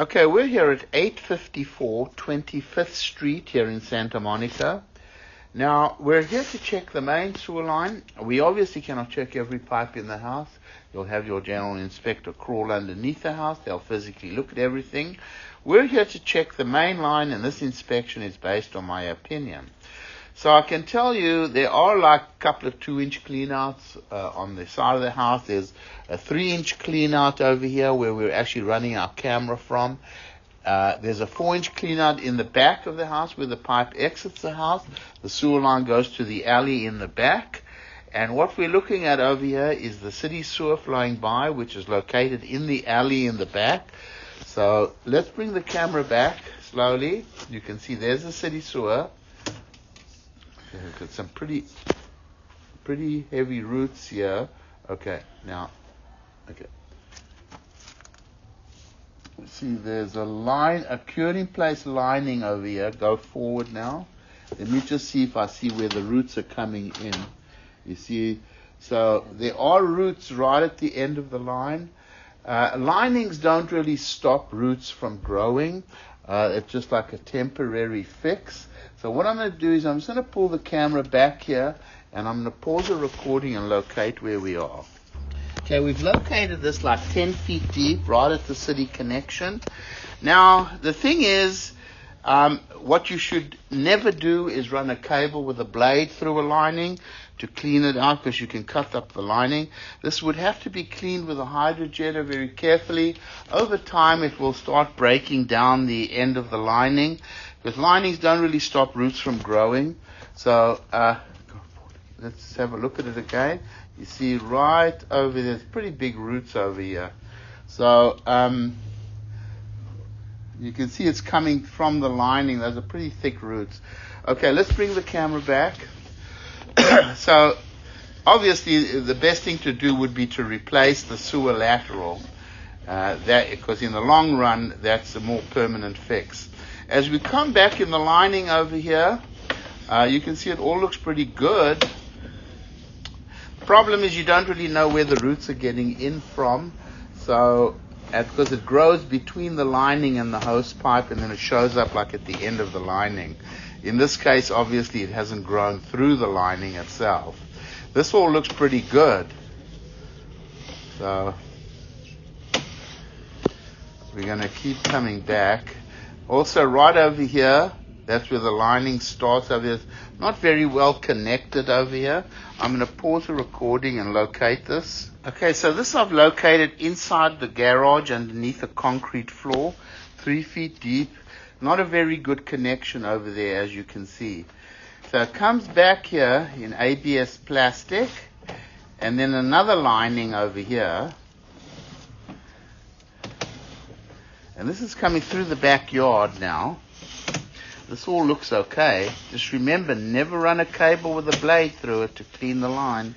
Okay, we're here at 854 25th Street here in Santa Monica. Now, we're here to check the main sewer line. We obviously cannot check every pipe in the house. You'll have your general inspector crawl underneath the house. They'll physically look at everything. We're here to check the main line, and this inspection is based on my opinion. So I can tell you there are like a couple of 2-inch cleanouts on the side of the house. There's a 3-inch cleanout over here where we're actually running our camera from. There's a 4-inch cleanout in the back of the house where the pipe exits the house. The sewer line goes to the alley in the back. And what we're looking at over here is the city sewer flowing by, which is located in the alley in the back. So let's bring the camera back slowly. You can see there's the city sewer. We've got some pretty heavy roots here. Okay, now, okay. See, there's a line, a cured-in-place lining over here. Go forward now. Let me just see if I see where the roots are coming in. You see, so there are roots right at the end of the line. Linings don't really stop roots from growing. It's just like a temporary fix. So what I'm going to do is I'm just going to pull the camera back here, and I'm going to pause the recording and locate where we are. Okay, we've located this like 10 feet deep, right at the city connection. Now, the thing is, what you should never do is run a cable with a blade through a lining to clean it out, because you can cut up the lining. This would have to be cleaned with a hydrojetter very carefully. Over time, it will start breaking down the end of the lining, because linings don't really stop roots from growing. So let's have a look at it again. You see right over there, there's pretty big roots over here. So you can see it's coming from the lining. Those are pretty thick roots. Okay, let's bring the camera back. So obviously the best thing to do would be to replace the sewer lateral, because in the long run that's a more permanent fix. As we come back in the lining over here, you can see it all looks pretty good. The problem is you don't really know where the roots are getting in from, so because it grows between the lining and the hose pipe, and then it shows up like at the end of the lining. In this case, obviously, it hasn't grown through the lining itself. This all looks pretty good. So we're going to keep coming back. Also, right over here, that's where the lining starts over here. It's not very well connected over here. I'm going to pause the recording and locate this. Okay, so this I've located inside the garage underneath a concrete floor, 3 feet deep. Not a very good connection over there, as you can see. So it comes back here in ABS plastic, and then another lining over here. And this is coming through the backyard now. This all looks okay. Just remember, never run a cable with a blade through it to clean the line.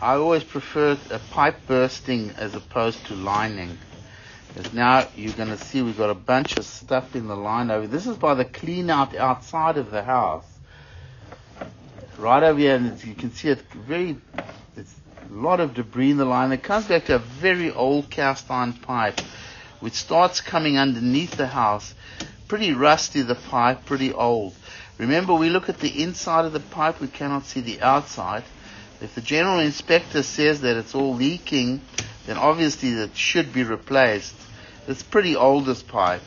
I always prefer a pipe bursting as opposed to lining. Because now you're going to see we've got a bunch of stuff in the line over. This is by the clean out outside of the house. Right over here, and you can see it's a lot of debris in the line. It comes back to a very old cast iron pipe, which starts coming underneath the house. Pretty rusty, the pipe, pretty old. Remember, we look at the inside of the pipe, we cannot see the outside. If the general inspector says that it's all leaking, then obviously that should be replaced. It's pretty old, this pipe,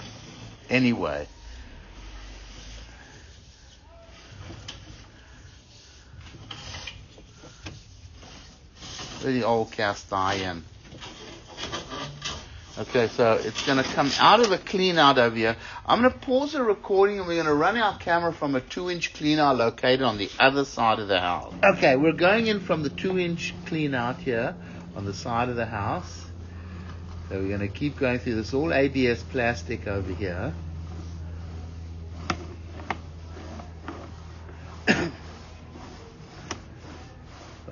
anyway. Pretty old cast iron. Okay, so it's going to come out of the clean out over here. I'm going to pause the recording, and we're going to run our camera from a 2-inch clean out located on the other side of the house. Okay, we're going in from the 2-inch clean out here on the side of the house. So we're going to keep going through this, all ABS plastic over here.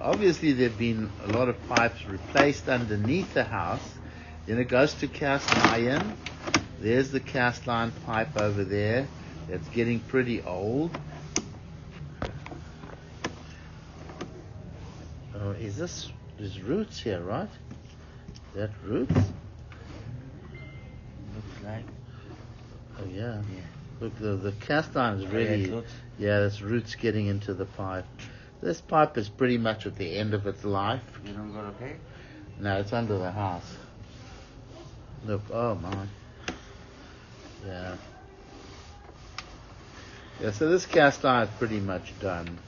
Obviously there have been a lot of pipes replaced underneath the house. Then it goes to cast iron. There's the cast iron pipe over there. It's getting pretty old. Oh, is this? There's roots here, right? That roots? Looks like. Oh yeah. Yeah. Look, the cast iron is really. Roots. Yeah, there's roots getting into the pipe. This pipe is pretty much at the end of its life. You don't got okay? No, it's under the house. Look, oh my. Yeah. Yeah, so this cast iron is pretty much done.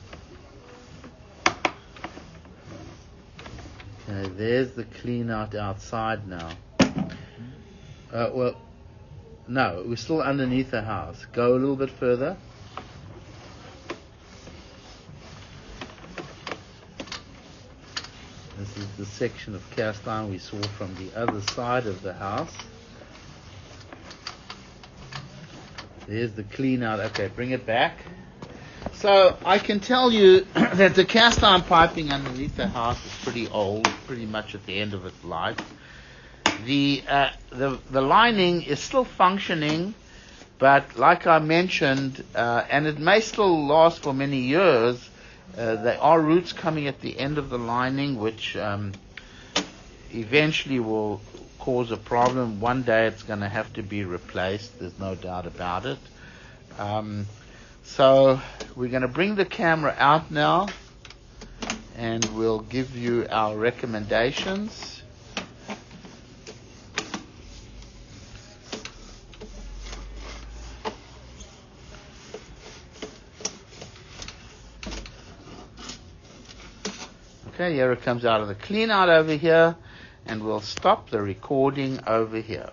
Okay, there's the clean out outside now. Well, no, we're still underneath the house. Go a little bit further. This is the section of cast iron we saw from the other side of the house. There's the clean out. Okay, bring it back. So I can tell you that the cast iron piping underneath the house is pretty old, pretty much at the end of its life. The lining is still functioning, but like I mentioned, and it may still last for many years, there are roots coming at the end of the lining, which eventually will cause a problem. One day it's going to have to be replaced. There's no doubt about it. So we're going to bring the camera out now, and we'll give you our recommendations. Okay, here it comes out of the clean out over here, and we'll stop the recording over here.